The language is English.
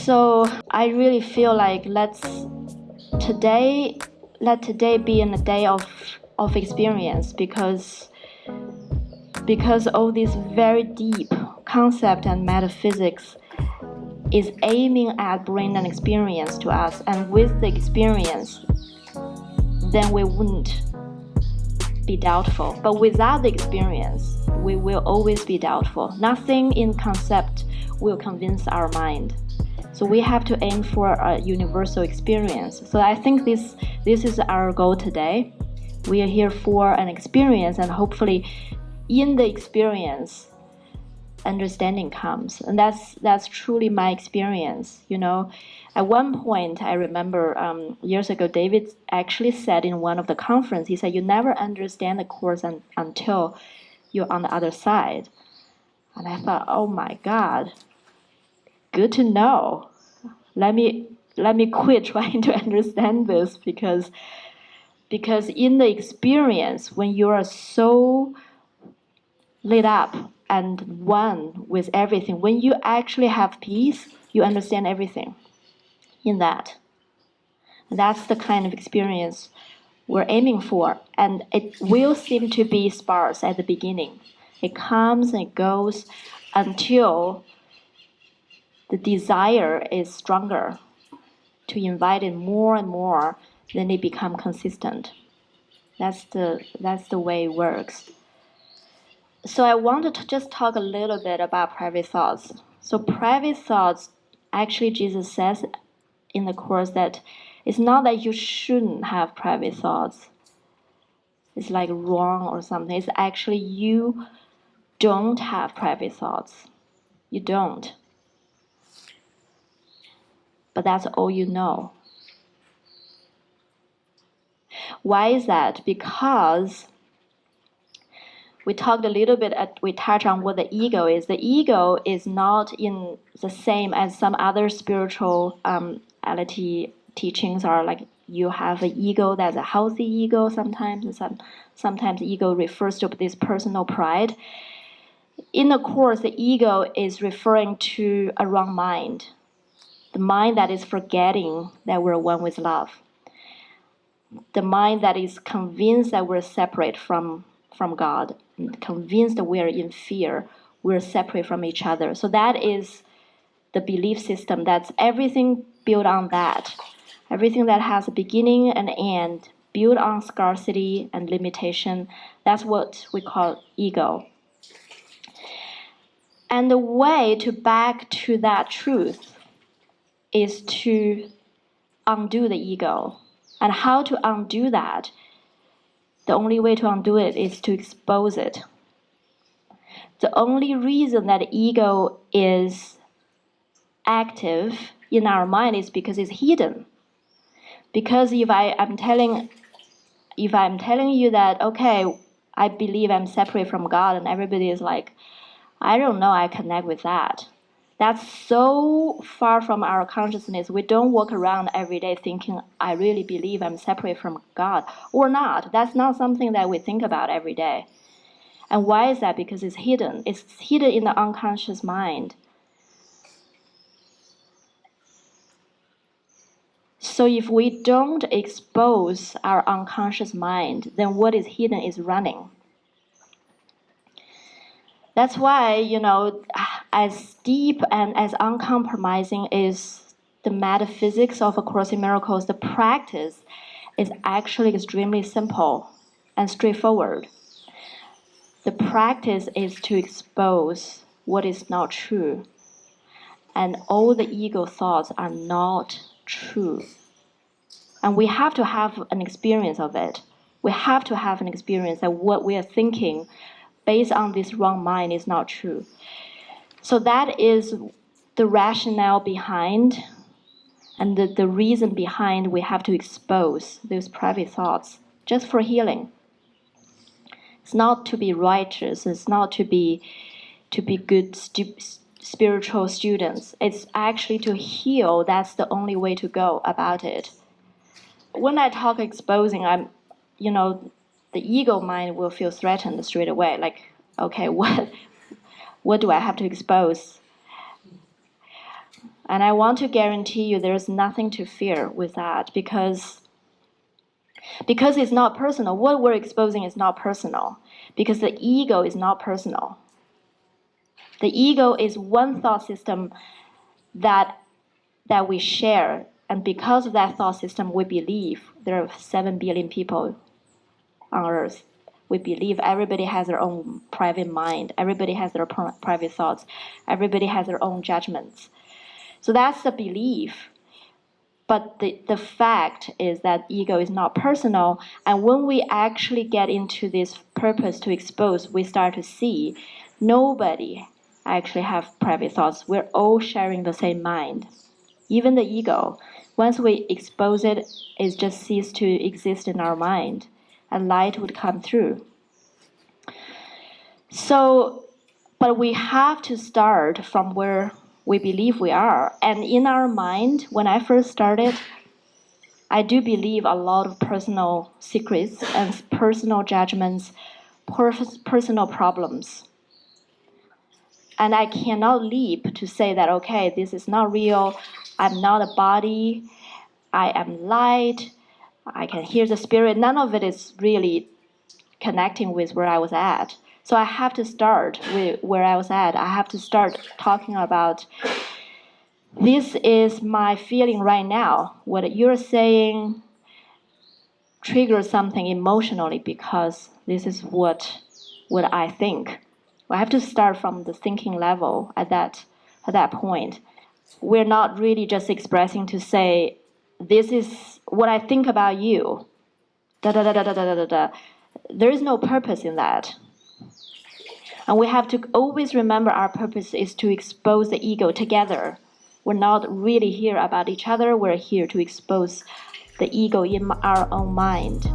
So I really feel like let today be a day of experience, because all these very deep concept and metaphysics is aiming at bringing an experience to us, and with the experience, then we wouldn't be doubtful. But without the experience, we will always be doubtful. Nothing in concept will convince our mind. So we have to aim for a universal experience. So I think this is our goal today. We are here for an experience, and hopefully in the experience, understanding comes. And that's truly my experience. At one point, I remember years ago, David actually said in one of the conference, he said, you never understand the Course until you're on the other side. And I thought, oh my God, good to know. Let me quit trying to understand this, because in the experience, when you are so lit up and one with everything, when you actually have peace, you understand everything in that. And that's the kind of experience we're aiming for. And it will seem to be sparse at the beginning. It comes and it goes until the desire is stronger to invite it more and more, then it becomes consistent. That's the way it works. So I wanted to just talk a little bit about private thoughts. So private thoughts, actually Jesus says in the Course that it's not that you shouldn't have private thoughts. It's like wrong or something. It's actually you don't have private thoughts. You don't. But that's all you know. Why is that? Because we talked a little bit, we touched on what the ego is. The ego is not in the same as some other spirituality teachings are, like you have an ego that's a healthy ego sometimes, and sometimes ego refers to this personal pride. In the Course, the ego is referring to a wrong mind, the mind that is forgetting that we're one with love, the mind that is convinced that we're separate from God, convinced that we're in fear, we're separate from each other. So that is the belief system. That's everything built on that. Everything that has a beginning and end, built on scarcity and limitation. That's what we call ego. And the way to back to that truth is to undo the ego. And how to undo that? The only way to undo it is to expose it. The only reason that ego is active in our mind is because it's hidden. Because if I'm telling you that, okay, I believe I'm separate from God, and everybody is like, I don't know, I connect with that. That's so far from our consciousness. We don't walk around every day thinking, I really believe I'm separate from God. Or not. That's not something that we think about every day. And why is that? Because it's hidden. It's hidden in the unconscious mind. So if we don't expose our unconscious mind, then what is hidden is running. That's why, as deep and as uncompromising is the metaphysics of A Course in Miracles, the practice is actually extremely simple and straightforward. The practice is to expose what is not true. And all the ego thoughts are not true. And we have to have an experience of it. We have to have an experience that what we are thinking based on this wrong mind is not true. So that is the rationale behind and the reason behind we have to expose those private thoughts just for healing. It's not to be righteous. It's not to be good spiritual students. It's actually to heal. That's the only way to go about it. When I talk exposing, the ego mind will feel threatened straight away. Like, okay, what do I have to expose? And I want to guarantee you there's nothing to fear with that, because it's not personal. What we're exposing is not personal, because the ego is not personal. The ego is one thought system that we share, and because of that thought system, we believe there are 7 billion people on Earth. We believe everybody has their own private mind, everybody has their private thoughts, everybody has their own judgments. So that's the belief. But the fact is that ego is not personal, and when we actually get into this purpose to expose, we start to see nobody actually have private thoughts. We're all sharing the same mind. Even the ego, once we expose it, it just ceases to exist in our mind, and light would come through. So, but we have to start from where we believe we are. And in our mind, when I first started, I do believe a lot of personal secrets and personal judgments, personal problems. And I cannot leap to say that, okay, this is not real, I'm not a body, I am light, I can hear the spirit. None of it is really connecting with where I was at. So I have to start with where I was at. I have to start talking about, this is my feeling right now. What you're saying triggers something emotionally, because this is what I think. I have to start from the thinking level at that point. We're not really just expressing to say, this is what I think about you. Da da da da da da da da. There is no purpose in that. And we have to always remember our purpose is to expose the ego together. We're not really here about each other. We're here to expose the ego in our own mind.